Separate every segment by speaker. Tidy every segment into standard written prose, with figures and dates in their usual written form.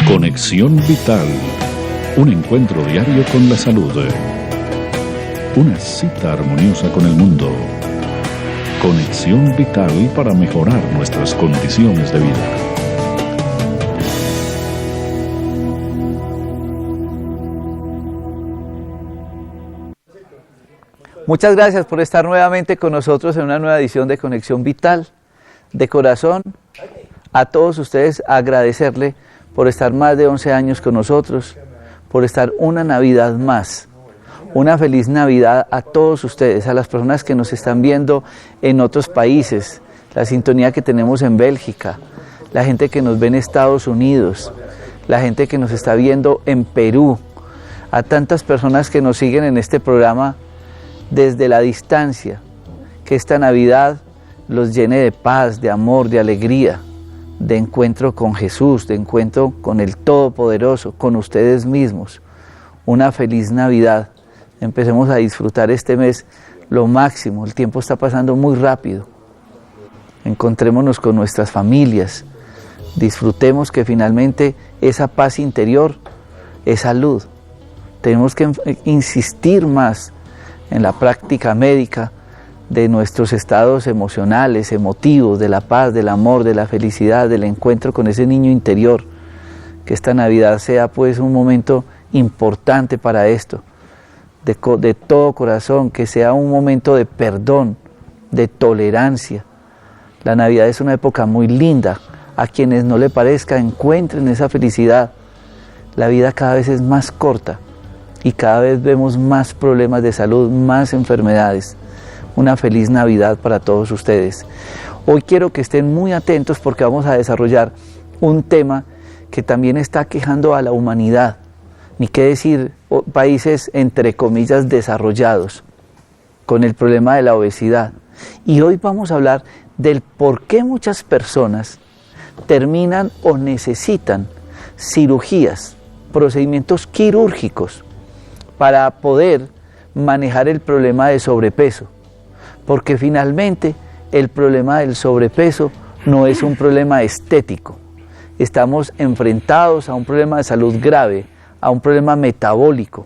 Speaker 1: Conexión Vital, un encuentro diario con la salud. Una cita armoniosa con el mundo. Conexión Vital para mejorar nuestras condiciones de vida.
Speaker 2: Muchas gracias por estar nuevamente con nosotros en una nueva edición de Conexión Vital. De corazón, a todos ustedes agradecerle por estar más de 11 años con nosotros, por estar una Navidad más. Una feliz Navidad a todos ustedes, a las personas que nos están viendo en otros países, la sintonía que tenemos en Bélgica, la gente que nos ve en Estados Unidos, la gente que nos está viendo en Perú, a tantas personas que nos siguen en este programa desde la distancia, que esta Navidad los llene de paz, de amor, de alegría, de encuentro con Jesús, de encuentro con el Todopoderoso, con ustedes mismos. Una feliz Navidad. Empecemos a disfrutar este mes lo máximo. El tiempo está pasando muy rápido. Encontrémonos con nuestras familias. Disfrutemos que finalmente esa paz interior es salud. Tenemos que insistir más en la práctica médica de nuestros estados emocionales, emotivos, de la paz, del amor, de la felicidad, del encuentro con ese niño interior. Que esta Navidad sea pues un momento importante para esto, de todo corazón, que sea un momento de perdón, de tolerancia. La Navidad es una época muy linda. A quienes no le parezca, encuentren esa felicidad. La vida cada vez es más corta y cada vez vemos más problemas de salud, más enfermedades. Una feliz Navidad para todos ustedes. Hoy quiero que estén muy atentos porque vamos a desarrollar un tema que también está aquejando a la humanidad, ni qué decir países entre comillas desarrollados, con el problema de la obesidad. Y hoy vamos a hablar del por qué muchas personas terminan o necesitan cirugías, procedimientos quirúrgicos para poder manejar el problema de sobrepeso. Porque finalmente el problema del sobrepeso no es un problema estético. Estamos enfrentados a un problema de salud grave, a un problema metabólico,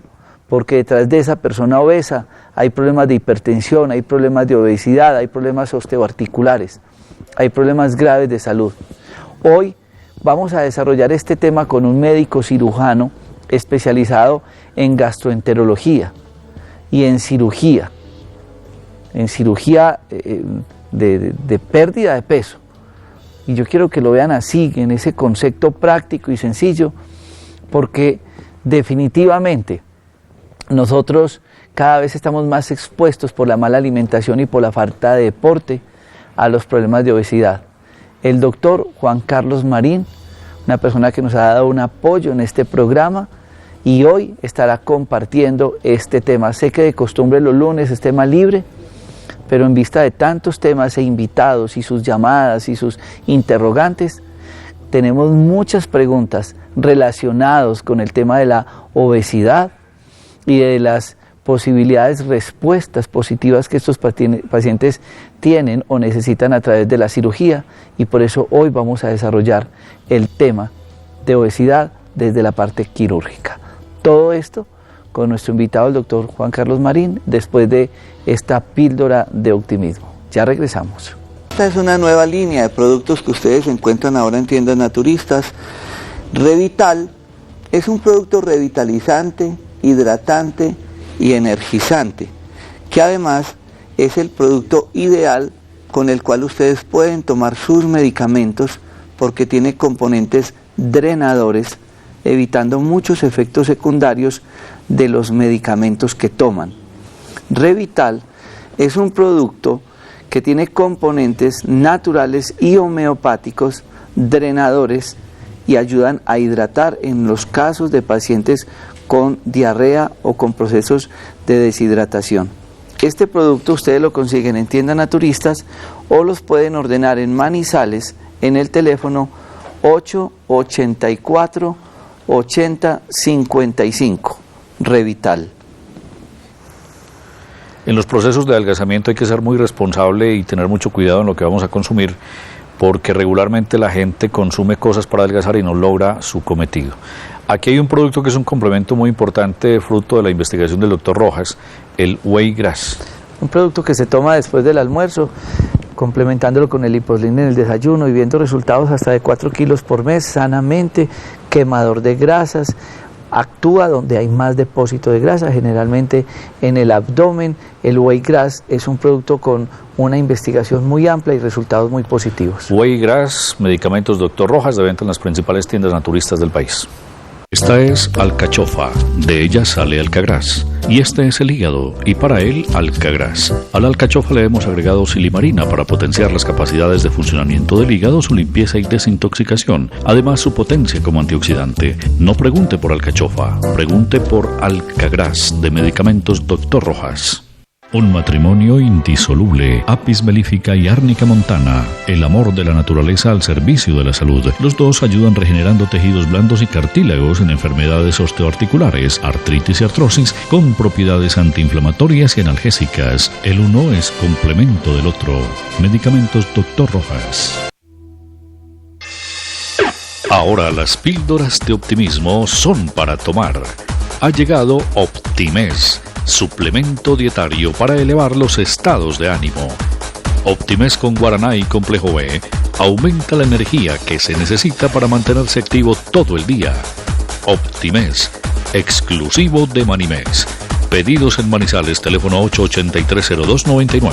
Speaker 2: porque detrás de esa persona obesa hay problemas de hipertensión, hay problemas de obesidad, hay problemas osteoarticulares, hay problemas graves de salud. Hoy vamos a desarrollar este tema con un médico cirujano especializado en gastroenterología y en cirugía de pérdida de peso. Y yo quiero que lo vean así, en ese concepto práctico y sencillo, porque definitivamente nosotros cada vez estamos más expuestos por la mala alimentación y por la falta de deporte a los problemas de obesidad. El doctor Juan Carlos Marín, una persona que nos ha dado un apoyo en este programa, y hoy estará compartiendo este tema. Sé que de costumbre los lunes es tema libre, pero en vista de tantos temas e invitados y sus llamadas y sus interrogantes, tenemos muchas preguntas relacionadas con el tema de la obesidad y de las posibilidades, respuestas positivas que estos pacientes tienen o necesitan a través de la cirugía, y por eso hoy vamos a desarrollar el tema de obesidad desde la parte quirúrgica. Todo esto con nuestro invitado, el doctor Juan Carlos Marín, después de esta píldora de optimismo. Ya regresamos.
Speaker 3: Esta es una nueva línea de productos que ustedes encuentran ahora en tiendas naturistas. Revital es un producto revitalizante, hidratante y energizante, que además es el producto ideal con el cual ustedes pueden tomar sus medicamentos, porque tiene componentes drenadores, evitando muchos efectos secundarios de los medicamentos que toman. Revital es un producto que tiene componentes naturales y homeopáticos, drenadores, y ayudan a hidratar en los casos de pacientes con diarrea o con procesos de deshidratación. Este producto ustedes lo consiguen en tiendas naturistas o los pueden ordenar en Manizales en el teléfono 884 8055. Revital.
Speaker 1: En los procesos de adelgazamiento hay que ser muy responsable y tener mucho cuidado en lo que vamos a consumir, porque regularmente la gente consume cosas para adelgazar y no logra su cometido. Aquí hay un producto que es un complemento muy importante, fruto de la investigación del doctor Rojas, el Whey Grass.
Speaker 2: Un producto que se toma después del almuerzo, complementándolo con el Liposlin en el desayuno y viendo resultados hasta de 4 kilos por mes, sanamente, quemador de grasas, actúa donde hay más depósito de grasa, generalmente en el abdomen. El Whey Grass es un producto con una investigación muy amplia y resultados muy positivos.
Speaker 1: Whey Grass, medicamentos Dr. Rojas, de venta en las principales tiendas naturistas del país. Esta es alcachofa, de ella sale alcagras, y este es el hígado, y para él alcagras. A la alcachofa le hemos agregado silimarina para potenciar las capacidades de funcionamiento del hígado, su limpieza y desintoxicación, además su potencia como antioxidante. No pregunte por alcachofa, pregunte por alcagras, de medicamentos Dr. Rojas. Un matrimonio indisoluble, Apis melífica y Árnica montana, el amor de la naturaleza al servicio de la salud. Los dos ayudan regenerando tejidos blandos y cartílagos en enfermedades osteoarticulares, artritis y artrosis, con propiedades antiinflamatorias y analgésicas. El uno es complemento del otro. Medicamentos Dr. Rojas. Ahora las píldoras de optimismo son para tomar. Ha llegado Optimés, suplemento dietario para elevar los estados de ánimo. Optimés con guaraná y complejo B aumenta la energía que se necesita para mantenerse activo todo el día. Optimés, exclusivo de Manimés. Pedidos en Manizales, teléfono 883-0299.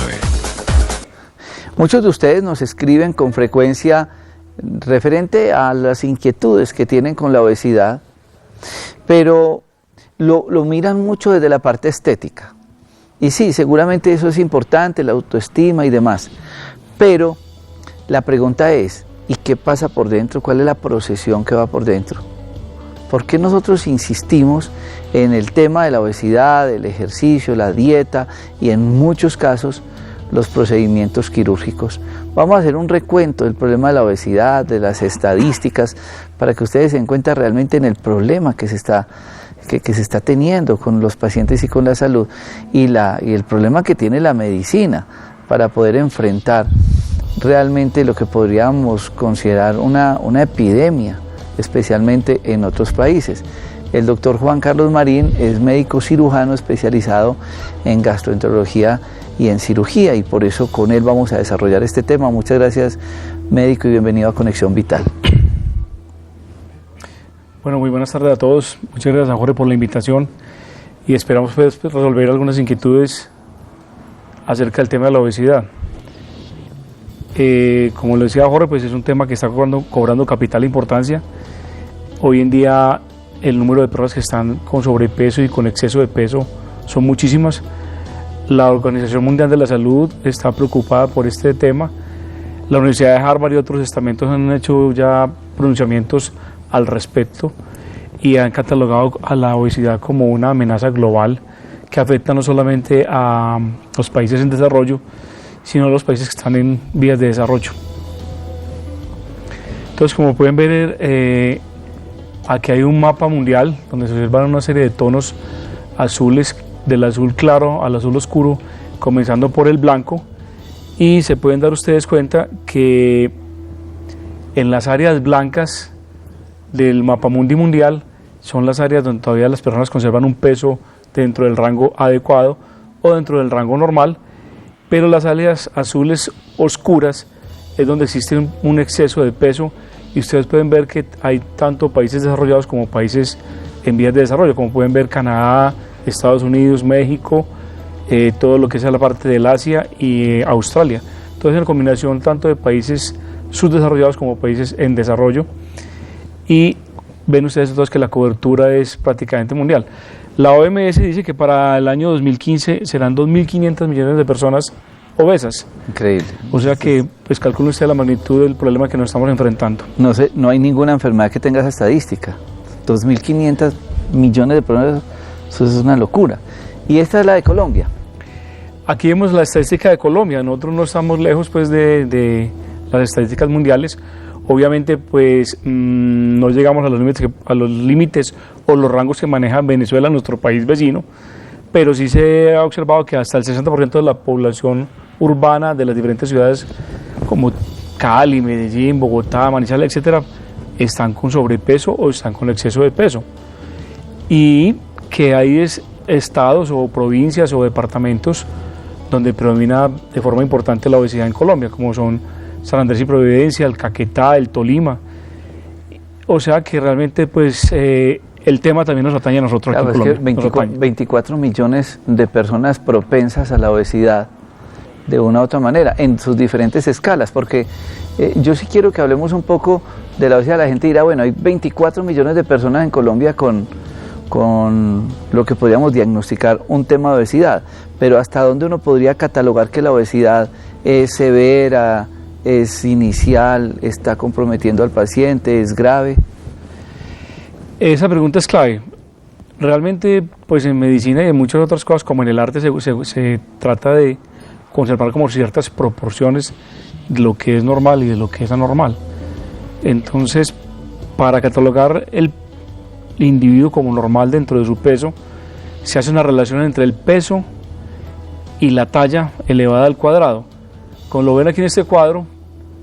Speaker 2: Muchos de ustedes nos escriben con frecuencia referente a las inquietudes que tienen con la obesidad, pero lo miran mucho desde la parte estética. Y sí, seguramente eso es importante, la autoestima y demás. Pero la pregunta es, ¿y qué pasa por dentro? ¿Cuál es la procesión que va por dentro? ¿Por qué nosotros insistimos en el tema de la obesidad, el ejercicio, la dieta y en muchos casos los procedimientos quirúrgicos? Vamos a hacer un recuento del problema de la obesidad, de las estadísticas, para que ustedes se den cuenta realmente en el problema que se está teniendo con los pacientes y con la salud y el problema que tiene la medicina para poder enfrentar realmente lo que podríamos considerar una epidemia, especialmente en otros países. El doctor Juan Carlos Marín es médico cirujano especializado en gastroenterología y en cirugía, y por eso con él vamos a desarrollar este tema. Muchas gracias, médico, y bienvenido a Conexión Vital.
Speaker 4: Bueno, muy buenas tardes a todos. Muchas gracias a Jorge por la invitación y esperamos pues, resolver algunas inquietudes acerca del tema de la obesidad. Como lo decía Jorge, pues es un tema que está cobrando capital importancia. Hoy en día el número de personas que están con sobrepeso y con exceso de peso son muchísimas. La Organización Mundial de la Salud está preocupada por este tema. La Universidad de Harvard y otros estamentos han hecho ya pronunciamientos al respecto y han catalogado a la obesidad como una amenaza global que afecta no solamente a los países en desarrollo, sino a los países que están en vías de desarrollo. Entonces, como pueden ver, aquí hay un mapa mundial donde se observan una serie de tonos azules, del azul claro al azul oscuro, comenzando por el blanco, y se pueden dar ustedes cuenta que en las áreas blancas del mapamundi mundial son las áreas donde todavía las personas conservan un peso dentro del rango adecuado o dentro del rango normal, pero las áreas azules oscuras es donde existe un exceso de peso, y ustedes pueden ver que hay tanto países desarrollados como países en vías de desarrollo, como pueden ver Canadá, Estados Unidos, México, todo lo que es la parte del Asia y Australia. Entonces, en combinación tanto de países subdesarrollados como países en desarrollo, y ven ustedes todos que la cobertura es prácticamente mundial. La OMS dice que para el año 2015 serán 2.500 millones de personas obesas.
Speaker 2: Increíble.
Speaker 4: O sea que, pues calcule usted la magnitud del problema que nos estamos enfrentando.
Speaker 2: No hay ninguna enfermedad que tenga esa estadística. 2.500 millones de personas, eso es una locura. Y esta es la de Colombia.
Speaker 4: Aquí vemos la estadística de Colombia. Nosotros no estamos lejos pues de las estadísticas mundiales. Obviamente pues no llegamos a los límites o los rangos que maneja Venezuela, nuestro país vecino, pero sí se ha observado que hasta el 60% de la población urbana de las diferentes ciudades como Cali, Medellín, Bogotá, Manizales, etcétera, están con sobrepeso o están con exceso de peso. Y que hay estados o provincias o departamentos donde predomina de forma importante la obesidad en Colombia, como son San Andrés y Providencia, el Caquetá, el Tolima. O sea que realmente pues el tema también nos atañe a nosotros, claro, aquí en Colombia.
Speaker 2: Que 24 millones de personas propensas a la obesidad de una u otra manera, en sus diferentes escalas, porque yo sí quiero que hablemos un poco de la obesidad. La gente dirá, bueno, hay 24 millones de personas en Colombia con lo que podríamos diagnosticar un tema de obesidad, pero ¿hasta dónde uno podría catalogar que la obesidad es severa, es inicial, está comprometiendo al paciente, es grave?
Speaker 4: Esa pregunta es clave. Realmente, pues en medicina y en muchas otras cosas, como en el arte, se trata de conservar como ciertas proporciones de lo que es normal y de lo que es anormal. Entonces, para catalogar el individuo como normal dentro de su peso, se hace una relación entre el peso y la talla elevada al cuadrado. Como lo ven aquí en este cuadro,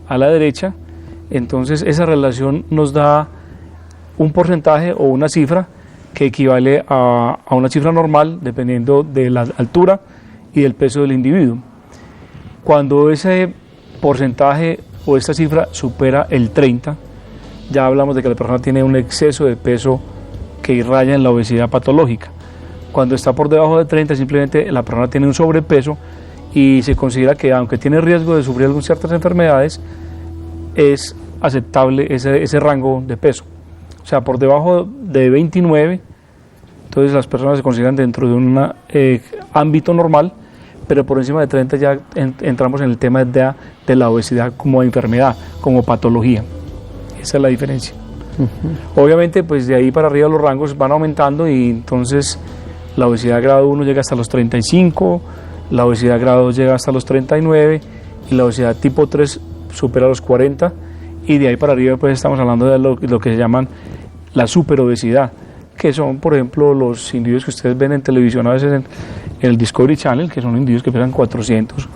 Speaker 4: a la derecha, entonces esa relación nos da un porcentaje o una cifra que equivale a una cifra normal dependiendo de la altura y del peso del individuo. Cuando ese porcentaje o esta cifra supera el 30, ya hablamos de que la persona tiene un exceso de peso que irraya en la obesidad patológica. Cuando está por debajo de 30, simplemente la persona tiene un sobrepeso y se considera que, aunque tiene riesgo de sufrir algunas ciertas enfermedades, es aceptable ese rango de peso. O sea, por debajo de 29, entonces las personas se consideran dentro de un ámbito normal, pero por encima de 30 ya entramos en el tema de la obesidad como enfermedad, como patología. Esa es la diferencia. Obviamente, pues de ahí para arriba los rangos van aumentando y entonces la obesidad grado 1 llega hasta los 35, la obesidad grado 2 llega hasta los 39 y la obesidad tipo 3 supera los 40, y de ahí para arriba pues estamos hablando de lo que se llaman la superobesidad, que son, por ejemplo, los individuos que ustedes ven en televisión a veces en el Discovery Channel, que son individuos que pesan 400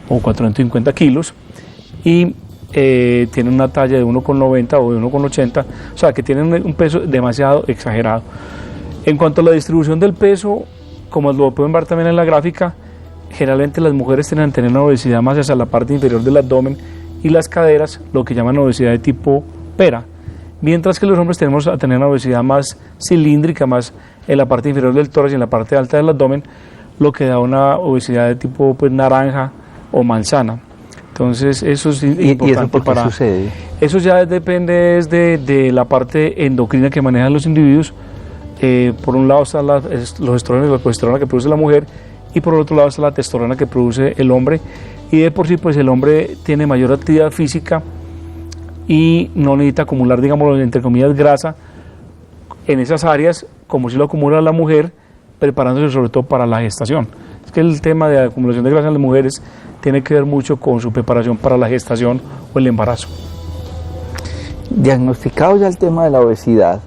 Speaker 4: o 450 kilos y tienen una talla de 1,90 o de 1,80, o sea que tienen un peso demasiado exagerado. En cuanto a la distribución del peso, como lo pueden ver también en la gráfica, generalmente las mujeres tienden a tener una obesidad más hacia la parte inferior del abdomen y las caderas, lo que llaman obesidad de tipo pera, mientras que los hombres tenemos a tener una obesidad más cilíndrica, más en la parte inferior del tórax y en la parte alta del abdomen, lo que da una obesidad de tipo pues, naranja o manzana. Entonces eso es importante.
Speaker 2: ¿Y eso por qué sucede?
Speaker 4: Eso ya depende de la parte endocrina que manejan los individuos. Por un lado están los estrógenos y la progesterona que produce la mujer, y por el otro lado está la testosterona que produce el hombre, y de por sí pues el hombre tiene mayor actividad física y no necesita acumular, digamos, entre comillas, grasa en esas áreas como si lo acumula la mujer, preparándose sobre todo para la gestación. Es que el tema de acumulación de grasa en las mujeres tiene que ver mucho con su preparación para la gestación o el embarazo.
Speaker 2: Diagnosticado ya el tema de la obesidad,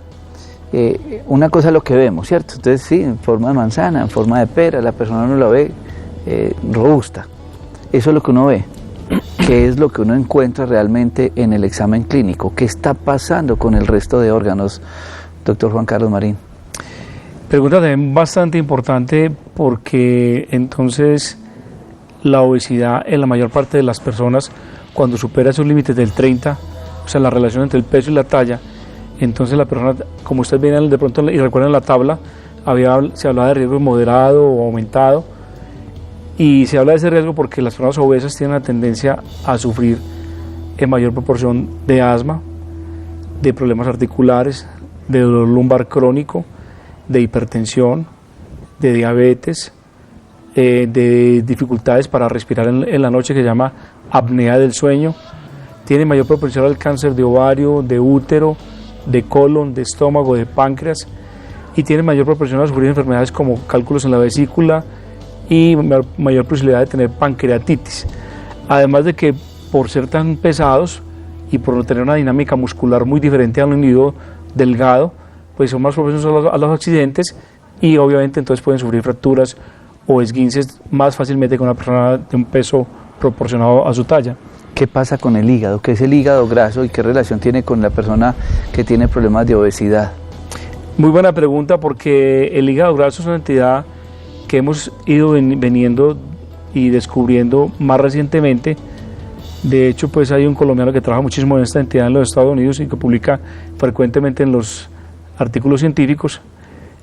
Speaker 2: una cosa es lo que vemos, ¿cierto? Entonces sí, en forma de manzana, en forma de pera, la persona no la ve robusta. Eso es lo que uno ve. ¿Qué es lo que uno encuentra realmente en el examen clínico? ¿Qué está pasando con el resto de órganos, doctor Juan Carlos Marín?
Speaker 4: Pregunta también bastante importante, porque entonces la obesidad en la mayor parte de las personas, cuando supera esos límites del 30, o sea, la relación entre el peso y la talla, entonces la persona, como ustedes ven de pronto y recuerdan la tabla, se hablaba de riesgo moderado o aumentado, y se habla de ese riesgo porque las personas obesas tienen la tendencia a sufrir en mayor proporción de asma, de problemas articulares, de dolor lumbar crónico, de hipertensión, de diabetes, de dificultades para respirar en la noche, que se llama apnea del sueño. Tiene mayor propensión al cáncer de ovario, de útero, de colon, de estómago, de páncreas, y tiene mayor propensión a sufrir enfermedades como cálculos en la vesícula y mayor posibilidad de tener pancreatitis. Además de que por ser tan pesados y por no tener una dinámica muscular muy diferente a un individuo delgado, pues son más propensos a los accidentes, y obviamente entonces pueden sufrir fracturas o esguinces más fácilmente que una persona de un peso proporcionado a su talla.
Speaker 2: ¿Qué pasa con el hígado? ¿Qué es el hígado graso y qué relación tiene con la persona que tiene problemas de obesidad?
Speaker 4: Muy buena pregunta, porque el hígado graso es una entidad que hemos ido veniendo y descubriendo más recientemente. De hecho, pues hay un colombiano que trabaja muchísimo en esta entidad en los Estados Unidos y que publica frecuentemente en los artículos científicos,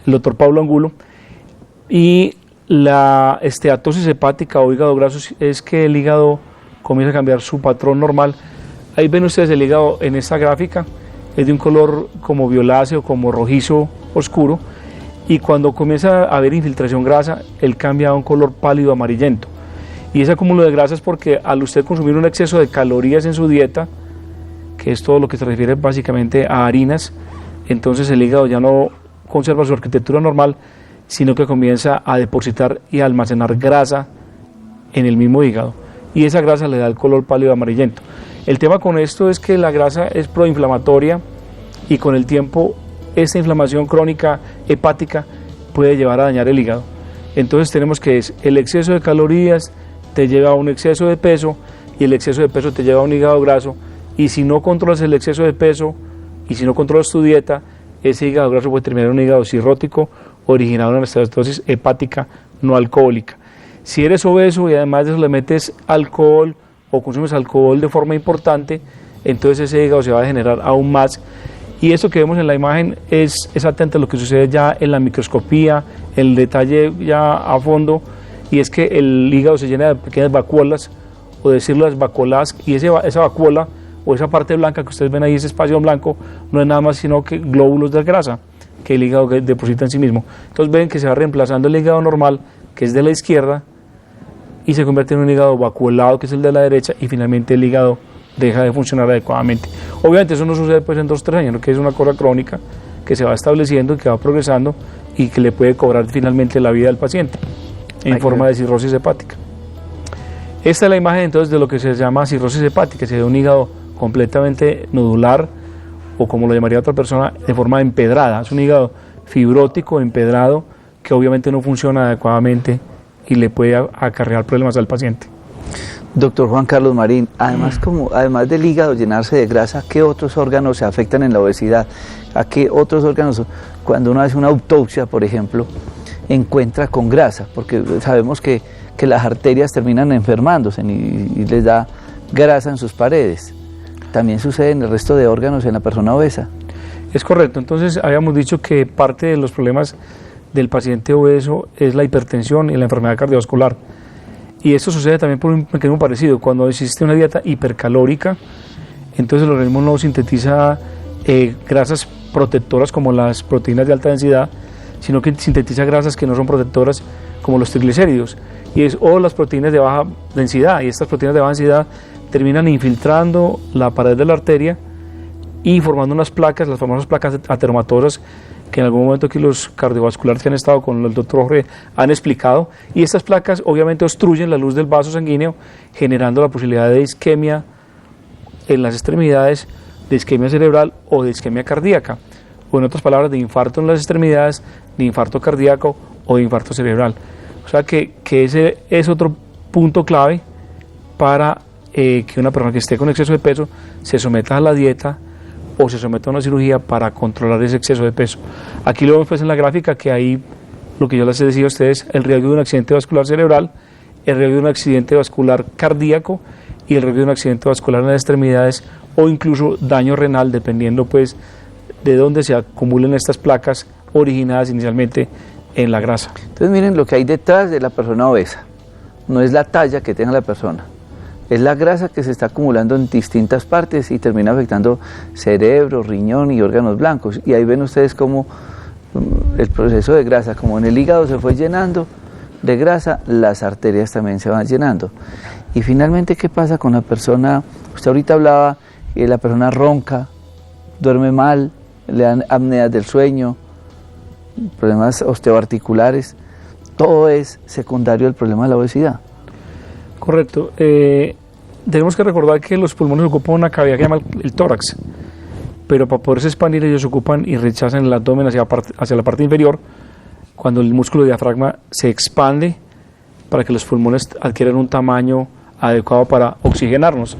Speaker 4: el doctor Pablo Angulo. Y la esteatosis hepática o hígado graso es que el hígado comienza a cambiar su patrón normal. Ahí ven ustedes el hígado en esta gráfica, es de un color como violáceo, como rojizo oscuro, y cuando comienza a haber infiltración grasa, él cambia a un color pálido amarillento. Y ese acúmulo de grasa es porque al usted consumir un exceso de calorías en su dieta, que es todo lo que se refiere básicamente a harinas, entonces el hígado ya no conserva su arquitectura normal, sino que comienza a depositar y a almacenar grasa en el mismo hígado. Y esa grasa le da el color pálido amarillento. El tema con esto es que la grasa es proinflamatoria y con el tiempo esta inflamación crónica hepática puede llevar a dañar el hígado. Entonces tenemos que el exceso de calorías te lleva a un exceso de peso y el exceso de peso te lleva a un hígado graso, y si no controlas el exceso de peso y si no controlas tu dieta, ese hígado graso puede terminar en un hígado cirrótico originado en una esteatosis hepática no alcohólica. Si eres obeso y además de eso le metes alcohol o consumes alcohol de forma importante, entonces ese hígado se va a degenerar aún más. Y eso que vemos en la imagen es atento a lo que sucede ya en la microscopía, el detalle ya a fondo, y es que el hígado se llena de pequeñas vacuolas, o decirlo, vacuolas, y esa vacuola o esa parte blanca que ustedes ven ahí, ese espacio blanco, no es nada más sino que glóbulos de grasa que el hígado deposita en sí mismo. Entonces ven que se va reemplazando el hígado normal, que es de la izquierda, y se convierte en un hígado vacuolado, que es el de la derecha, y finalmente el hígado deja de funcionar adecuadamente. Obviamente eso no sucede pues en 2 o 3 años, ¿no? Que es una cosa crónica que se va estableciendo y que va progresando y que le puede cobrar finalmente la vida al paciente en forma de cirrosis hepática. Esta es la imagen entonces de lo que se llama cirrosis hepática, se ve un hígado completamente nodular, o como lo llamaría otra persona, de forma empedrada. Es un hígado fibrótico, empedrado, que obviamente no funciona adecuadamente y le puede acarrear problemas al paciente.
Speaker 2: Doctor Juan Carlos Marín, además del hígado llenarse de grasa, ¿qué otros órganos se afectan en la obesidad? ¿A qué otros órganos, cuando uno hace una autopsia, por ejemplo, encuentra con grasa? Porque sabemos que las arterias terminan enfermándose y les da grasa en sus paredes. ¿También sucede en el resto de órganos en la persona obesa?
Speaker 4: Es correcto. Entonces habíamos dicho que parte de los problemas del paciente obeso es la hipertensión y la enfermedad cardiovascular. Y esto sucede también por un mecanismo parecido. Cuando existe una dieta hipercalórica, entonces el organismo no sintetiza grasas protectoras como las proteínas de alta densidad, sino que sintetiza grasas que no son protectoras como los triglicéridos o las proteínas de baja densidad. Y estas proteínas de baja densidad terminan infiltrando la pared de la arteria y formando unas placas, las famosas placas ateromatosas, que en algún momento aquí los cardiovasculares que han estado con el doctor Jorge han explicado, y estas placas obviamente obstruyen la luz del vaso sanguíneo, generando la posibilidad de isquemia en las extremidades, de isquemia cerebral o de isquemia cardíaca, o en otras palabras, de infarto en las extremidades, de infarto cardíaco o de infarto cerebral. O sea que ese es otro punto clave para que una persona que esté con exceso de peso se someta a la dieta o se somete a una cirugía para controlar ese exceso de peso. Aquí lo vemos pues en la gráfica, que ahí lo que yo les decía a ustedes, el riesgo de un accidente vascular cerebral, el riesgo de un accidente vascular cardíaco y el riesgo de un accidente vascular en las extremidades, o incluso daño renal, dependiendo pues de dónde se acumulen estas placas originadas inicialmente en la grasa.
Speaker 2: Entonces miren lo que hay detrás de la persona obesa. No es la talla que tenga la persona, es la grasa que se está acumulando en distintas partes y termina afectando cerebro, riñón y órganos blancos. Y ahí ven ustedes cómo el proceso de grasa, como en el hígado se fue llenando de grasa, las arterias también se van llenando. Y finalmente, ¿qué pasa con la persona? Usted ahorita hablaba que la persona ronca, duerme mal, le dan apneas del sueño, problemas osteoarticulares. Todo es secundario al problema de la obesidad.
Speaker 4: Correcto. Tenemos que recordar que los pulmones ocupan una cavidad que se llama el tórax, pero para poderse expandir ellos ocupan y rechazan el abdomen hacia la parte inferior, cuando el músculo diafragma se expande para que los pulmones adquieran un tamaño adecuado para oxigenarnos.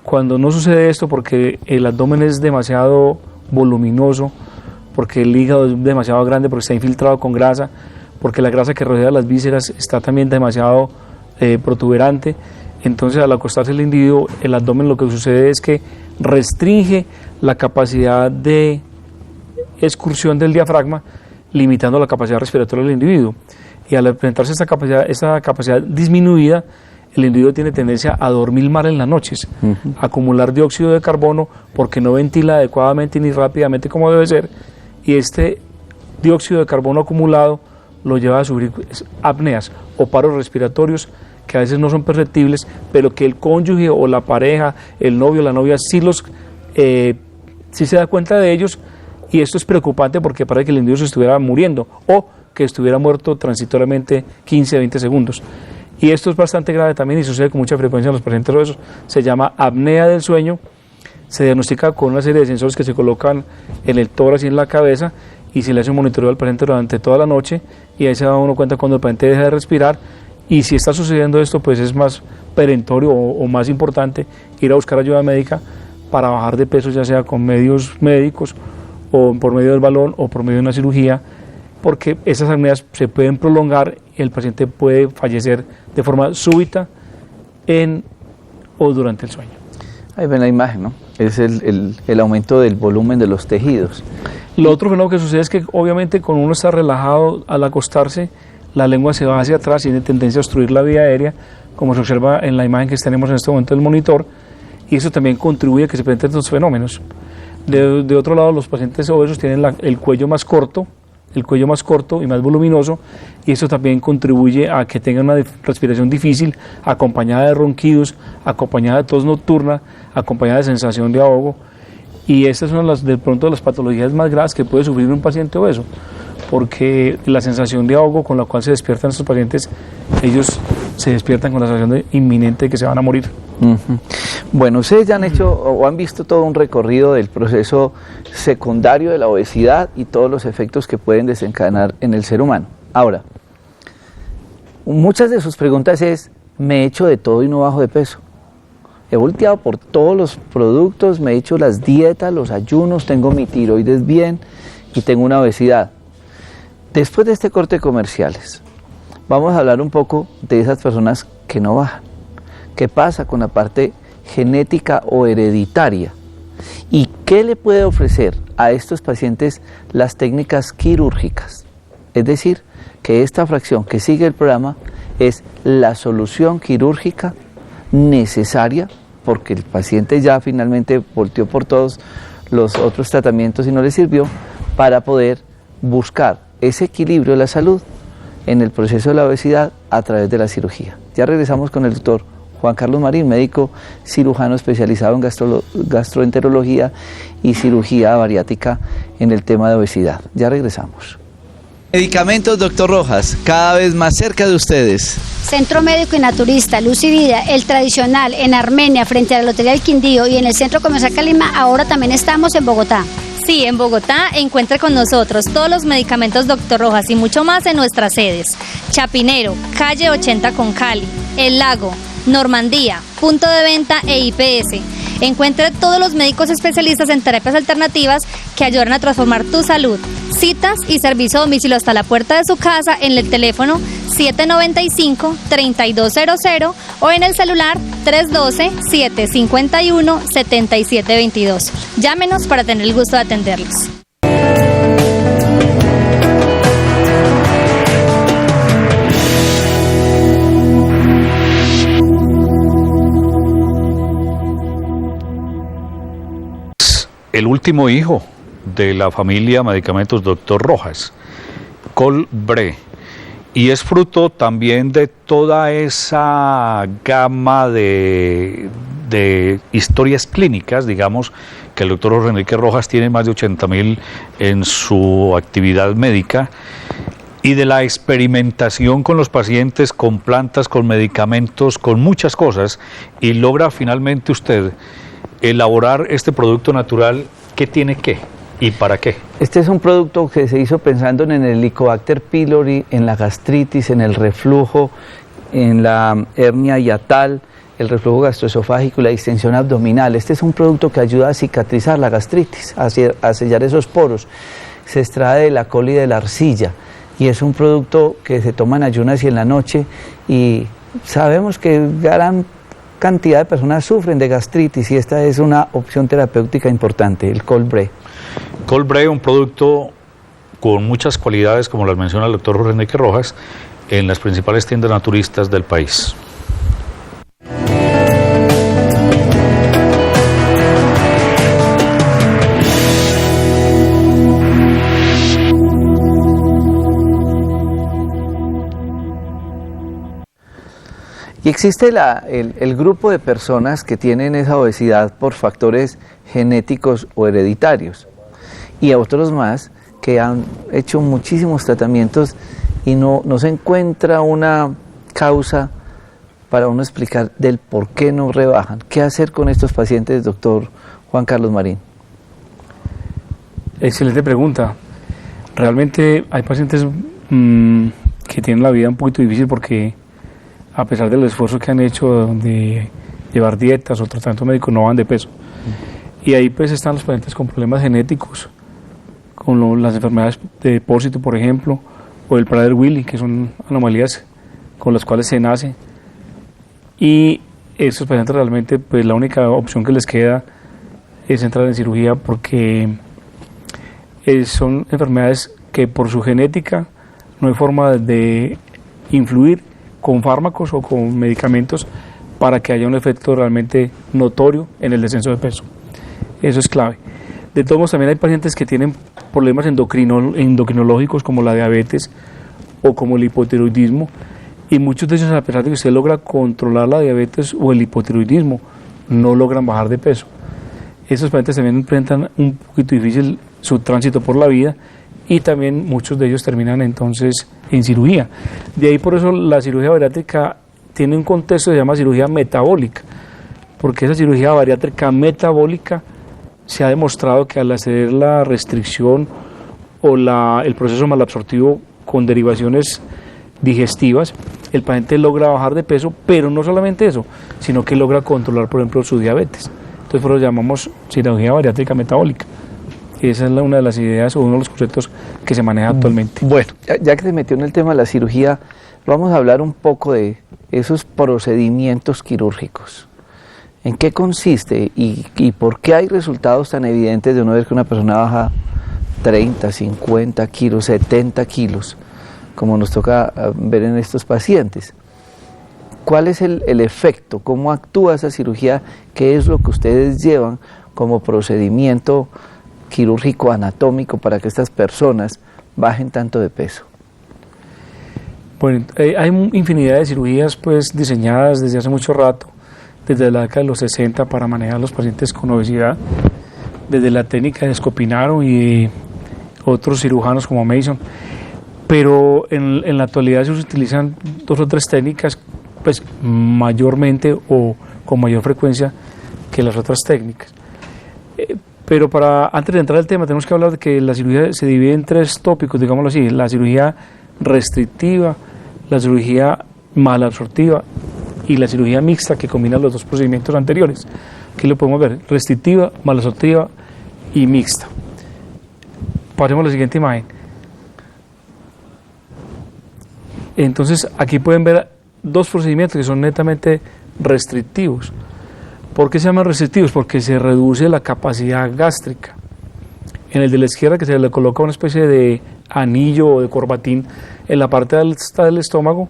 Speaker 4: Cuando no sucede esto, porque el abdomen es demasiado voluminoso, porque el hígado es demasiado grande, porque está infiltrado con grasa, porque la grasa que rodea las vísceras está también demasiado protuberante, entonces al acostarse el individuo, el abdomen lo que sucede es que restringe la capacidad de excursión del diafragma, limitando la capacidad respiratoria del individuo. Y al presentarse esta capacidad disminuida, el individuo tiene tendencia a dormir mal en las noches, a acumular dióxido de carbono porque no ventila adecuadamente ni rápidamente como debe ser, y este dióxido de carbono acumulado lo lleva a sufrir apneas o paros respiratorios que a veces no son perceptibles, pero que el cónyuge o la pareja, el novio o la novia sí se da cuenta de ellos, y esto es preocupante porque parece que el individuo se estuviera muriendo o que estuviera muerto transitoriamente 15 a 20 segundos. Y esto es bastante grave también y sucede con mucha frecuencia en los pacientes obesos. Se llama apnea del sueño, se diagnostica con una serie de sensores que se colocan en el tórax y en la cabeza, y se le hace un monitoreo al paciente durante toda la noche, y ahí se da uno cuenta cuando el paciente deja de respirar. Y si está sucediendo esto, pues es más perentorio o más importante ir a buscar ayuda médica para bajar de peso, ya sea con medios médicos o por medio del balón o por medio de una cirugía, porque esas apneas se pueden prolongar y el paciente puede fallecer de forma súbita o durante el sueño.
Speaker 2: Ahí ven la imagen, ¿no? Es el aumento del volumen de los tejidos.
Speaker 4: Lo otro fenómeno que sucede es que obviamente cuando uno está relajado al acostarse, la lengua se va hacia atrás y tiene tendencia a obstruir la vía aérea, como se observa en la imagen que tenemos en este momento del monitor, y eso también contribuye a que se presenten estos fenómenos. De otro lado, los pacientes obesos tienen el cuello más corto y más voluminoso, y eso también contribuye a que tengan una respiración difícil, acompañada de ronquidos, acompañada de tos nocturna, acompañada de sensación de ahogo, y estas son de pronto las patologías más graves que puede sufrir un paciente obeso, porque la sensación de ahogo con la cual se despiertan estos pacientes, ellos se despiertan con la sensación inminente de que se van a morir.
Speaker 2: Bueno, ustedes ya han hecho o han visto todo un recorrido del proceso secundario de la obesidad y todos los efectos que pueden desencadenar en el ser humano. Ahora, muchas de sus preguntas es: me he hecho de todo y no bajo de peso. He volteado por todos los productos, me he hecho las dietas, los ayunos, tengo mi tiroides bien y tengo una obesidad. Después de este corte de comerciales, vamos a hablar un poco de esas personas que no bajan. ¿Qué pasa con la parte genética o hereditaria? ¿Y qué le puede ofrecer a estos pacientes las técnicas quirúrgicas? Es decir, que esta fracción que sigue el programa es la solución quirúrgica necesaria, porque el paciente ya finalmente volteó por todos los otros tratamientos y no le sirvió, para poder buscar ese equilibrio de la salud en el proceso de la obesidad a través de la cirugía. Ya regresamos con el doctor Juan Carlos Marín, médico cirujano especializado en gastroenterología y cirugía bariátrica en el tema de obesidad. Ya regresamos. Medicamentos, doctor Rojas, cada vez más cerca de ustedes.
Speaker 5: Centro Médico y Naturista Luz y Vida, el tradicional en Armenia frente a la Lotería del Quindío y en el Centro Comercial Calima. Ahora también estamos en Bogotá.
Speaker 6: Sí, en Bogotá encuentre con nosotros todos los medicamentos Dr. Rojas y mucho más en nuestras sedes: Chapinero, calle 80 con Cali, El Lago, Normandía, punto de venta e IPS. Encuentre todos los médicos especialistas en terapias alternativas que ayudan a transformar tu salud. Citas y servicio a domicilio hasta la puerta de su casa en el teléfono 795-3200 o en el celular 312-751-7722. Llámenos para tener el gusto de atenderlos.
Speaker 1: El último hijo de la familia Medicamentos Dr. Rojas, Colbre, y es fruto también de toda esa gama de historias clínicas, digamos, que el doctor Jorge Enrique Rojas tiene más de 80.000 en su actividad médica, y de la experimentación con los pacientes, con plantas, con medicamentos, con muchas cosas, y logra finalmente usted elaborar este producto natural. ¿Qué tiene qué y para qué?
Speaker 2: Este es un producto que se hizo pensando en el Helicobacter pylori, en la gastritis, en el reflujo, en la hernia hiatal, el reflujo gastroesofágico y la distensión abdominal. Este es un producto que ayuda a cicatrizar la gastritis, a sellar esos poros. Se extrae de la col y de la arcilla y es un producto que se toma en ayunas y en la noche, y sabemos que gran cantidad de personas sufren de gastritis y esta es una opción terapéutica importante, el Cold Brew.
Speaker 1: Cold Brew, un producto con muchas cualidades, como las menciona el doctor Jorge Enrique Rojas, en las principales tiendas naturistas del país.
Speaker 2: Y existe el grupo de personas que tienen esa obesidad por factores genéticos o hereditarios, y otros más que han hecho muchísimos tratamientos y no se encuentra una causa para uno explicar del por qué no rebajan. ¿Qué hacer con estos pacientes, doctor Juan Carlos Marín?
Speaker 4: Excelente pregunta. Realmente hay pacientes que tienen la vida un poquito difícil porque, a pesar del esfuerzo que han hecho de llevar dietas o tratamiento médico, no van de peso. Y ahí pues están los pacientes con problemas genéticos, con las enfermedades de depósito, por ejemplo, o el Prader-Willi, que son anomalías con las cuales se nace. Y estos pacientes realmente pues la única opción que les queda es entrar en cirugía, porque son enfermedades que por su genética no hay forma de influir con fármacos o con medicamentos para que haya un efecto realmente notorio en el descenso de peso. Eso es clave. De todos modos, también hay pacientes que tienen problemas endocrinológicos como la diabetes o como el hipotiroidismo, y muchos de ellos, a pesar de que usted logra controlar la diabetes o el hipotiroidismo, no logran bajar de peso. Esos pacientes también enfrentan un poquito difícil su tránsito por la vida, y también muchos de ellos terminan entonces en cirugía. De ahí por eso la cirugía bariátrica tiene un contexto que se llama cirugía metabólica, porque esa cirugía bariátrica metabólica se ha demostrado que al hacer la restricción o el proceso malabsortivo con derivaciones digestivas, el paciente logra bajar de peso, pero no solamente eso, sino que logra controlar, por ejemplo, su diabetes. Entonces por eso llamamos cirugía bariátrica metabólica. Esa es una de las ideas o uno de los conceptos que se maneja actualmente.
Speaker 2: Bueno, ya que se metió en el tema de la cirugía, vamos a hablar un poco de esos procedimientos quirúrgicos. ¿En qué consiste y por qué hay resultados tan evidentes de uno ver que una persona baja 30, 50 kilos, 70 kilos, como nos toca ver en estos pacientes? ¿Cuál es el efecto? ¿Cómo actúa esa cirugía? ¿Qué es lo que ustedes llevan como procedimiento quirúrgico anatómico para que estas personas bajen tanto de peso?
Speaker 4: Bueno, hay infinidad de cirugías pues diseñadas desde hace mucho rato, desde la década de los 60, para manejar a los pacientes con obesidad, desde la técnica de Scopinaro y otros cirujanos como Mason, pero en la actualidad se utilizan 2 o 3 técnicas pues mayormente o con mayor frecuencia que las otras técnicas. Pero antes de entrar al tema, tenemos que hablar de que la cirugía se divide en 3 tópicos, digámoslo así: la cirugía restrictiva, la cirugía malabsortiva y la cirugía mixta, que combina los 2 procedimientos anteriores. Aquí lo podemos ver: restrictiva, malabsortiva y mixta. Pasemos a la siguiente imagen. Entonces aquí pueden ver 2 procedimientos que son netamente restrictivos. ¿Por qué se llaman restrictivos? Porque se reduce la capacidad gástrica. En el de la izquierda, que se le coloca una especie de anillo o de corbatín en la parte alta del estómago,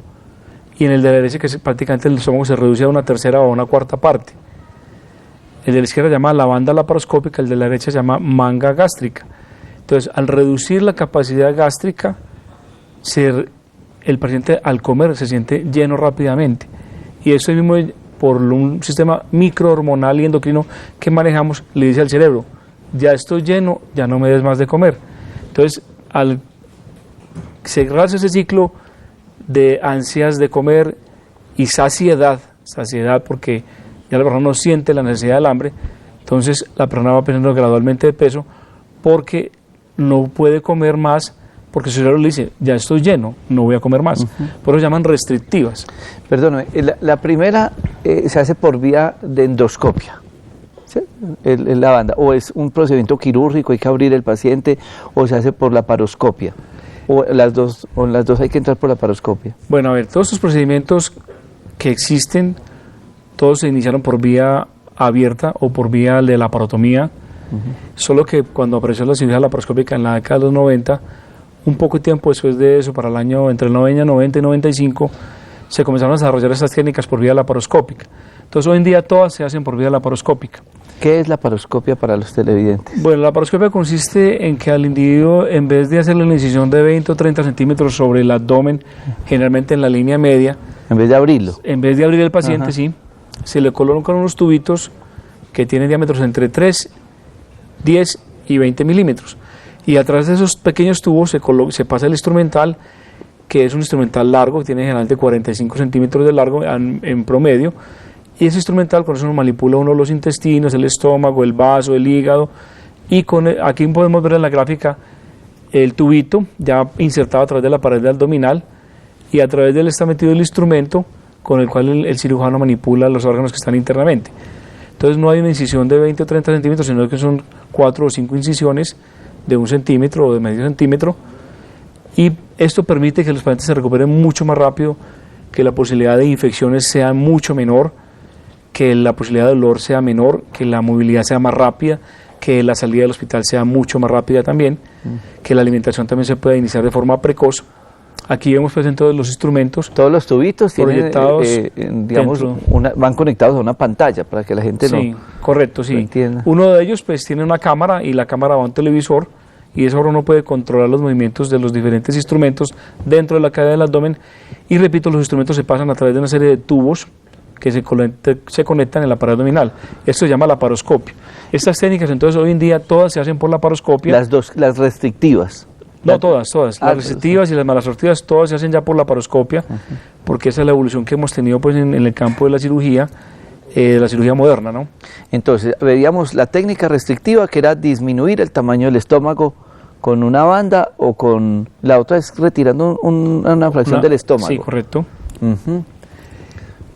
Speaker 4: y en el de la derecha, que prácticamente el estómago se reduce a una tercera o una cuarta parte. El de la izquierda se llama la banda laparoscópica, el de la derecha se llama manga gástrica. Entonces, al reducir la capacidad gástrica, el paciente al comer se siente lleno rápidamente, y eso mismo, por un sistema microhormonal y endocrino que manejamos, le dice al cerebro: ya estoy lleno, ya no me des más de comer. Entonces, al cerrarse ese ciclo de ansias de comer y saciedad porque ya la persona no siente la necesidad del hambre, entonces la persona va perdiendo gradualmente de peso porque no puede comer más porque su cerebro le dice, ya estoy lleno, no voy a comer más. Por eso llaman restrictivas.
Speaker 2: Perdóname, la primera se hace por vía de endoscopia, ¿sí? La banda, o es un procedimiento quirúrgico, hay que abrir el paciente, o se hace por la laparoscopia, o las dos hay que entrar por la laparoscopia.
Speaker 4: Bueno, a ver, todos estos procedimientos que existen, todos se iniciaron por vía abierta o por vía de laparotomía, solo que cuando apareció la cirugía laparoscópica en la década de los 90, un poco de tiempo después de eso, para el año entre el 90 y 95, se comenzaron a desarrollar estas técnicas por vía laparoscópica. Entonces hoy en día todas se hacen por vía laparoscópica.
Speaker 2: ¿Qué es la laparoscopia para los televidentes?
Speaker 4: Bueno, la laparoscopia consiste en que al individuo, en vez de hacerle una incisión de 20 o 30 centímetros sobre el abdomen, generalmente en la línea media,
Speaker 2: En vez de abrirlo.
Speaker 4: en vez de abrir el paciente, sí, se le colocan unos tubitos que tienen diámetros entre 3, 10 y 20 milímetros. Y a través de esos pequeños tubos se pasa el instrumental, que es un instrumental largo, que tiene generalmente 45 centímetros de largo en promedio. Y ese instrumental, con eso uno manipula los intestinos, el estómago, el vaso, el hígado. Y aquí podemos ver en la gráfica el tubito ya insertado a través de la pared abdominal, y a través de él está metido el instrumento con el cual el cirujano manipula los órganos que están internamente. Entonces no hay una incisión de 20 o 30 centímetros, sino que son 4 o 5 incisiones de 1 centímetro o de medio centímetro, y esto permite que los pacientes se recuperen mucho más rápido, que la posibilidad de infecciones sea mucho menor, que la posibilidad de dolor sea menor, que la movilidad sea más rápida, que la salida del hospital sea mucho más rápida también, que la alimentación también se pueda iniciar de forma precoz. Aquí vemos presentados los instrumentos.
Speaker 2: Todos los tubitos tienen,
Speaker 4: proyectados
Speaker 2: digamos, van conectados a una pantalla para que la gente
Speaker 4: sí, correcto, sí.
Speaker 2: entienda.
Speaker 4: Uno de ellos pues tiene una cámara, y la cámara va a un televisor, y eso ahora uno puede controlar los movimientos de los diferentes instrumentos dentro de la cavidad del abdomen. Y repito, los instrumentos se pasan a través de una serie de tubos que se conectan en la pared abdominal. Esto se llama laparoscopia. Estas técnicas entonces hoy en día todas se hacen por laparoscopia.
Speaker 2: Las restrictivas.
Speaker 4: No, todas. Las restrictivas y las malabsortivas, todas se hacen ya por laparoscopia, porque esa es la evolución que hemos tenido pues en el campo de la cirugía moderna, ¿no?
Speaker 2: Entonces, veíamos la técnica restrictiva, que era disminuir el tamaño del estómago con una banda, o con la otra es retirando una fracción del estómago.
Speaker 4: Sí, correcto.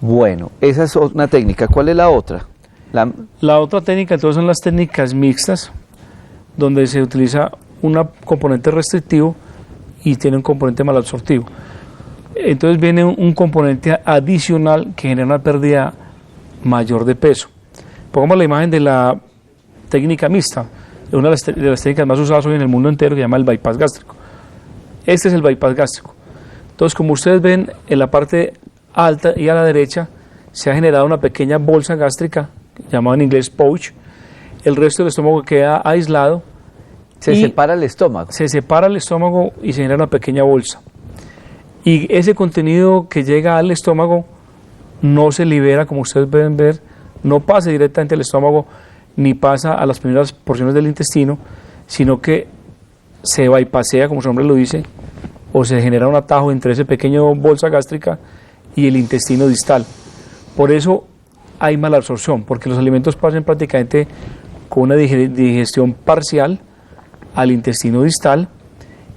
Speaker 2: Bueno, esa es una técnica. ¿Cuál es la otra?
Speaker 4: La otra técnica entonces son las técnicas mixtas, donde se utiliza un componente restrictivo y tiene un componente malabsortivo. Entonces viene un componente adicional que genera una pérdida mayor de peso. Pongamos la imagen de la técnica mixta, una de las técnicas más usadas hoy en el mundo entero, que se llama el bypass gástrico. Este es el bypass gástrico. Entonces, como ustedes ven, en la parte alta y a la derecha se ha generado una pequeña bolsa gástrica, llamada en inglés pouch. El resto del estómago queda aislado.
Speaker 2: Se separa el estómago.
Speaker 4: Se separa el estómago y se genera una pequeña bolsa. Y ese contenido que llega al estómago no se libera, como ustedes pueden ver, no pasa directamente al estómago ni pasa a las primeras porciones del intestino, sino que se bypassea, como su nombre lo dice, o se genera un atajo entre ese pequeño bolsa gástrica y el intestino distal. Por eso hay malabsorción, porque los alimentos pasan prácticamente con una digestión parcial al intestino distal,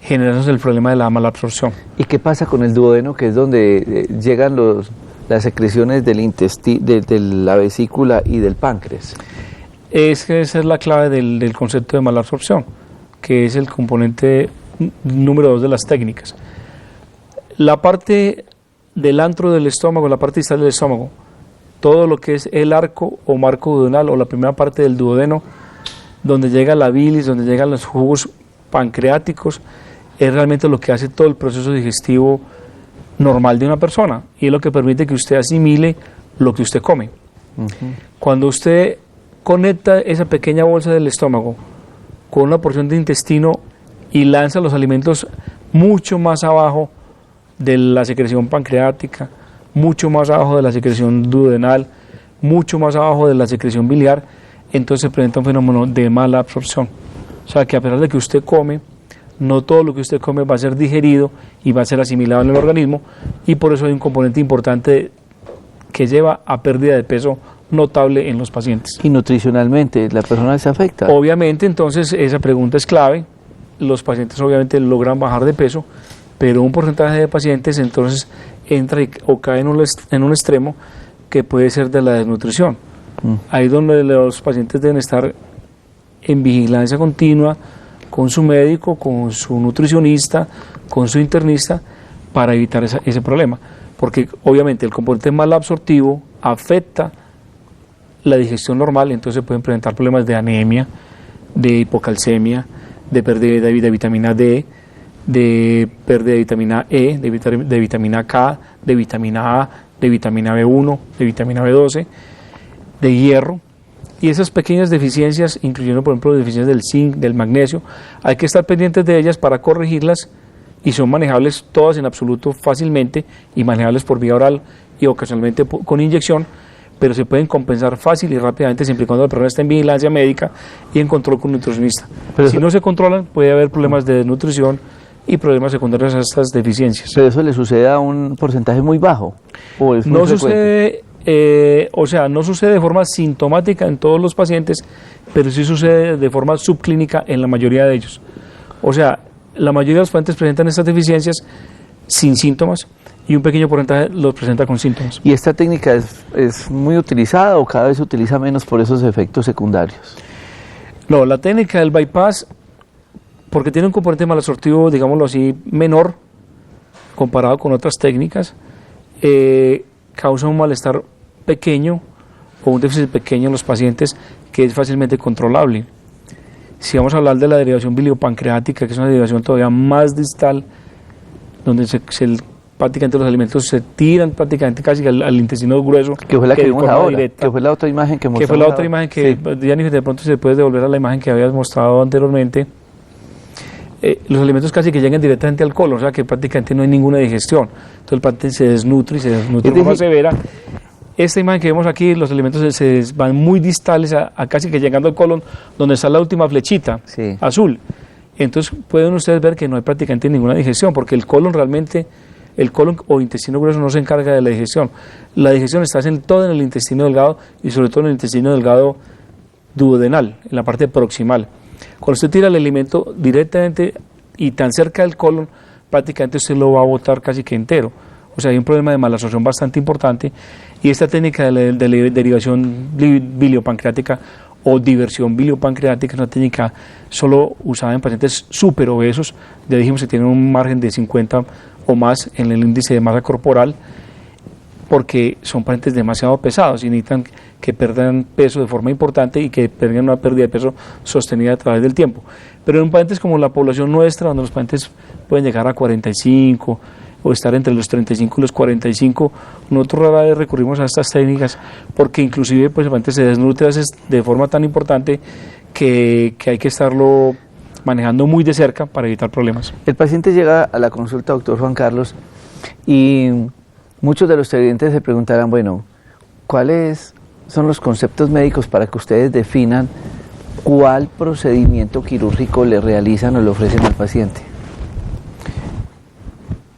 Speaker 4: generándose el problema de la malabsorción.
Speaker 2: ¿Y qué pasa con el duodeno, que es donde llegan las secreciones del intestino, de la vesícula y del páncreas?
Speaker 4: Esa es la clave del concepto de malabsorción, que es el componente número 2 de las técnicas. La parte del antro del estómago, la parte distal del estómago, todo lo que es el arco o marco duodenal, o la primera parte del duodeno, donde llega la bilis, donde llegan los jugos pancreáticos, es realmente lo que hace todo el proceso digestivo normal de una persona, y es lo que permite que usted asimile lo que usted come. Cuando usted conecta esa pequeña bolsa del estómago con una porción de intestino y lanza los alimentos mucho más abajo de la secreción pancreática, mucho más abajo de la secreción duodenal, mucho más abajo de la secreción biliar, entonces se presenta un fenómeno de mala absorción. O sea que a pesar de que usted come, no todo lo que usted come va a ser digerido y va a ser asimilado en el organismo, y por eso hay un componente importante que lleva a pérdida de peso notable en los pacientes.
Speaker 2: ¿Y nutricionalmente la persona se afecta?
Speaker 4: Obviamente, entonces esa pregunta es clave, los pacientes obviamente logran bajar de peso, pero un porcentaje de pacientes entonces entra o cae en un extremo que puede ser de la desnutrición. Ahí donde los pacientes deben estar en vigilancia continua con su médico, con su nutricionista, con su internista, para evitar ese problema. Porque obviamente el componente malabsortivo afecta la digestión normal, entonces pueden presentar problemas de anemia, de hipocalcemia, de pérdida de vitamina D, de pérdida de vitamina E, de vitamina K, de vitamina A, de vitamina B1, de vitamina B12, de hierro. Y esas pequeñas deficiencias, incluyendo por ejemplo deficiencias del zinc, del magnesio, hay que estar pendientes de ellas para corregirlas, y son manejables todas en absoluto fácilmente, y manejables por vía oral y ocasionalmente con inyección, pero se pueden compensar fácil y rápidamente siempre y cuando la persona esté en vigilancia médica y en control con un nutricionista. Pero si no se controlan, puede haber problemas de desnutrición y problemas secundarios a estas deficiencias.
Speaker 2: ¿Pero eso le sucede a un porcentaje muy bajo? ¿O es muy
Speaker 4: No
Speaker 2: frecuente?
Speaker 4: sucede, no sucede de forma sintomática en todos los pacientes, pero sí sucede de forma subclínica en la mayoría de ellos. O sea, la mayoría de los pacientes presentan estas deficiencias sin síntomas, y un pequeño porcentaje los presenta con síntomas.
Speaker 2: ¿Y esta técnica es muy utilizada o cada vez se utiliza menos por esos efectos secundarios?
Speaker 4: No, la técnica del bypass, porque tiene un componente malabsortivo, digámoslo así, menor, comparado con otras técnicas, causa un malestar pequeño o un déficit pequeño en los pacientes que es fácilmente controlable. Si vamos a hablar de la derivación biliopancreática, que es una derivación todavía más distal, donde prácticamente los alimentos se tiran prácticamente casi al intestino grueso,
Speaker 2: Que fue la que vimos ahora,
Speaker 4: directa,
Speaker 2: que fue la otra imagen que mostramos.
Speaker 4: que fue la otra
Speaker 2: ahora.
Speaker 4: imagen que,
Speaker 2: Sí.
Speaker 4: Jennifer, de pronto si se puede devolver a la imagen que habías mostrado anteriormente. Los alimentos casi que llegan directamente al colon, o sea que prácticamente no hay ninguna digestión. Entonces el paciente se desnutre y se desnutre de forma severa. Esta imagen que vemos aquí, los alimentos se van muy distales a casi que llegando al colon, donde está la última flechita azul. Entonces pueden ustedes ver que no hay prácticamente ninguna digestión, porque el colon o intestino grueso no se encarga de la digestión. La digestión está todo en el intestino delgado, y sobre todo en el intestino delgado duodenal, en la parte proximal. Cuando usted tira el alimento directamente y tan cerca del colon, prácticamente usted lo va a botar casi que entero. O sea, hay un problema de malabsorción bastante importante, y esta técnica de la derivación biliopancreática o diversión biliopancreática es una técnica solo usada en pacientes súper obesos. Ya dijimos que tienen un margen de 50 o más en el índice de masa corporal, porque son pacientes demasiado pesados y necesitan que pierdan peso de forma importante y que tengan una pérdida de peso sostenida a través del tiempo. Pero en pacientes como la población nuestra, donde los pacientes pueden llegar a 45 o estar entre los 35 y los 45, nosotros rara vez recurrimos a estas técnicas, porque inclusive pues el paciente se desnutre a veces de forma tan importante que hay que estarlo manejando muy de cerca para evitar problemas.
Speaker 2: El paciente llega a la consulta, doctor Juan Carlos, y muchos de los televidentes se preguntarán, bueno, ¿cuáles son los conceptos médicos para que ustedes definan cuál procedimiento quirúrgico le realizan o le ofrecen al paciente?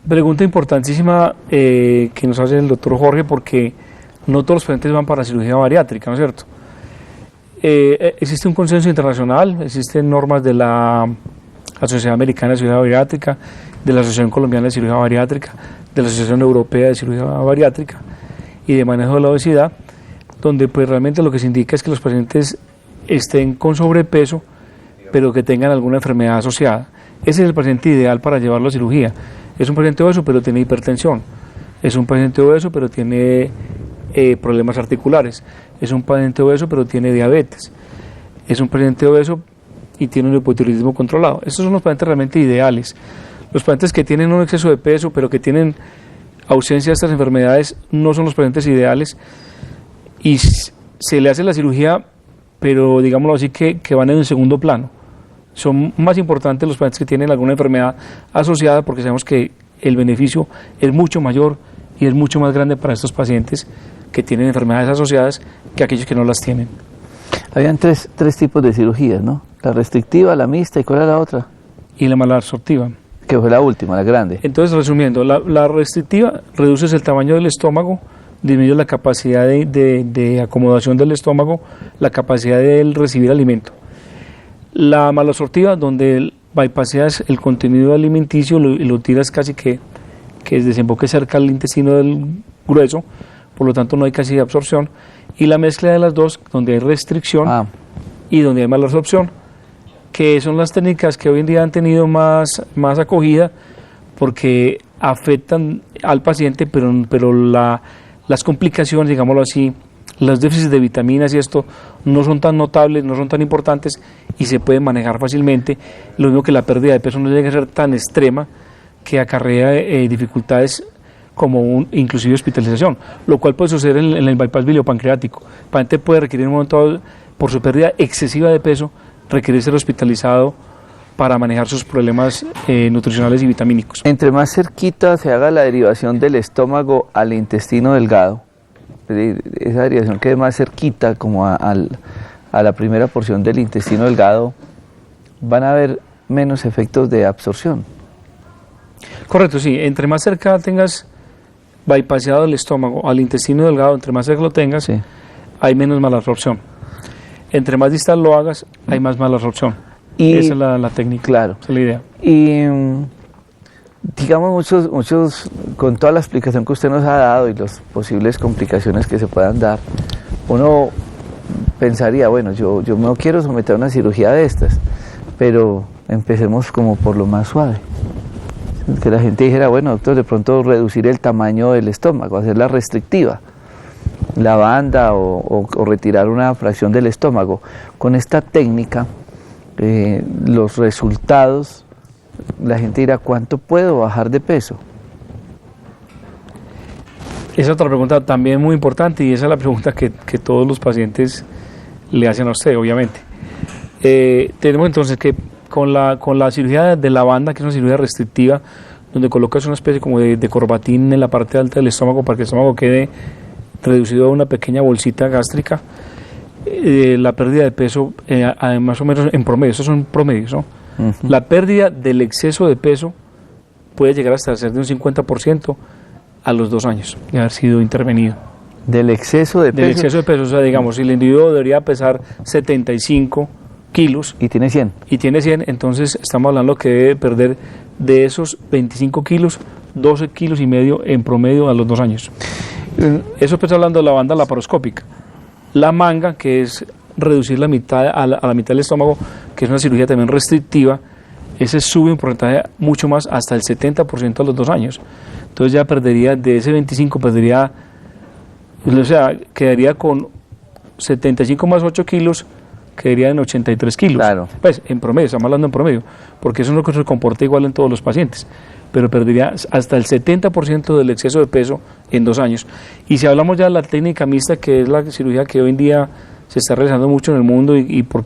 Speaker 4: Pregunta importantísima que nos hace el doctor Jorge, porque no todos los pacientes van para cirugía bariátrica, ¿no es cierto? Existe un consenso internacional, existen normas de la Asociación Americana de Cirugía Bariátrica, de la Asociación Colombiana de Cirugía Bariátrica, de la Asociación Europea de Cirugía Bariátrica y de Manejo de la Obesidad, donde pues realmente lo que se indica es que los pacientes estén con sobrepeso, pero que tengan alguna enfermedad asociada. Ese es el paciente ideal para llevarlo a cirugía. Es un paciente obeso, pero tiene hipertensión. Es un paciente obeso, pero tiene problemas articulares. Es un paciente obeso, pero tiene diabetes. Es un paciente obeso y tiene un hipotiroidismo controlado. Estos son los pacientes realmente ideales. Los pacientes que tienen un exceso de peso, pero que tienen ausencia de estas enfermedades, no son los pacientes ideales, y se le hace la cirugía, pero digámoslo así, que van en un segundo plano. Son más importantes los pacientes que tienen alguna enfermedad asociada, porque sabemos que el beneficio es mucho mayor y es mucho más grande para estos pacientes que tienen enfermedades asociadas que aquellos que no las tienen.
Speaker 2: Habían tres tipos de cirugías, ¿no? La restrictiva, la mixta, ¿y cuál era la otra?
Speaker 4: Y la malabsortiva.
Speaker 2: Que fue la última, la grande.
Speaker 4: Entonces, resumiendo, la restrictiva reduce el tamaño del estómago, disminuye la capacidad de acomodación del estómago, la capacidad de recibir alimento. La malabsortiva, donde bypasseas el contenido alimenticio y lo tiras casi que desemboque cerca al intestino del grueso, por lo tanto no hay casi absorción, y la mezcla de las dos, donde hay restricción y donde hay mala absorción, que son las técnicas que hoy en día han tenido más acogida, porque afectan al paciente, pero las complicaciones, digámoslo así, los déficits de vitaminas y esto no son tan notables, no son tan importantes y se pueden manejar fácilmente. Lo mismo que la pérdida de peso no llega a ser tan extrema que acarrea dificultades como inclusive hospitalización, lo cual puede suceder en el bypass biliopancreático. El paciente puede requerir en un momento dado, por su pérdida excesiva de peso, requerir ser hospitalizado para manejar sus problemas nutricionales y vitamínicos.
Speaker 2: Entre más cerquita se haga la derivación del estómago al intestino delgado, esa derivación quede más cerquita como a la primera porción del intestino delgado, van a haber menos efectos de absorción.
Speaker 4: Correcto, sí. Entre más cerca tengas bypasseado el estómago al intestino delgado, entre más cerca lo tengas, sí, hay menos mala absorción. Entre más distal lo hagas, hay más mala absorción. Y esa es la técnica,
Speaker 2: claro,
Speaker 4: esa es la idea.
Speaker 2: Y digamos, muchos, con toda la explicación que usted nos ha dado y las posibles complicaciones que se puedan dar, uno pensaría, bueno, yo no quiero someter a una cirugía de estas, pero empecemos como por lo más suave. Que la gente dijera, bueno, doctor, de pronto reducir el tamaño del estómago, hacerla restrictiva, la banda o retirar una fracción del estómago. Con esta técnica, los resultados, la gente dirá, ¿cuánto puedo bajar de peso?
Speaker 4: Esa es otra pregunta también muy importante y esa es la pregunta que todos los pacientes le hacen a usted, obviamente. Tenemos entonces que con la cirugía de la banda, que es una cirugía restrictiva, donde colocas una especie como de corbatín en la parte alta del estómago para que el estómago quede reducido a una pequeña bolsita gástrica, la pérdida de peso, más o menos en promedio, esos son promedios, ¿no? La pérdida del exceso de peso puede llegar hasta ser de un 50% a los 2 años de haber sido intervenido.
Speaker 2: ¿Del exceso de peso?
Speaker 4: Del exceso de peso, o sea, digamos, si el individuo debería pesar 75 kilos
Speaker 2: y tiene 100,
Speaker 4: entonces estamos hablando que debe perder de esos 25 kilos 12 kilos y medio en promedio a los 2 años. Eso está hablando de la banda laparoscópica. La manga, que es reducir la mitad a la mitad del estómago, que es una cirugía también restrictiva, ese sube un porcentaje mucho más, hasta el 70% a los 2 años. Entonces ya perdería, de ese 25 perdería, o sea, quedaría con 75 más 8 kilos, quedaría en 83 kilos.
Speaker 2: Claro.
Speaker 4: Pues en promedio, estamos hablando en promedio, porque eso es lo que se comporta igual en todos los pacientes, pero perdería hasta el 70% del exceso de peso en 2 años. Y si hablamos ya de la técnica mixta, que es la cirugía que hoy en día se está realizando mucho en el mundo y por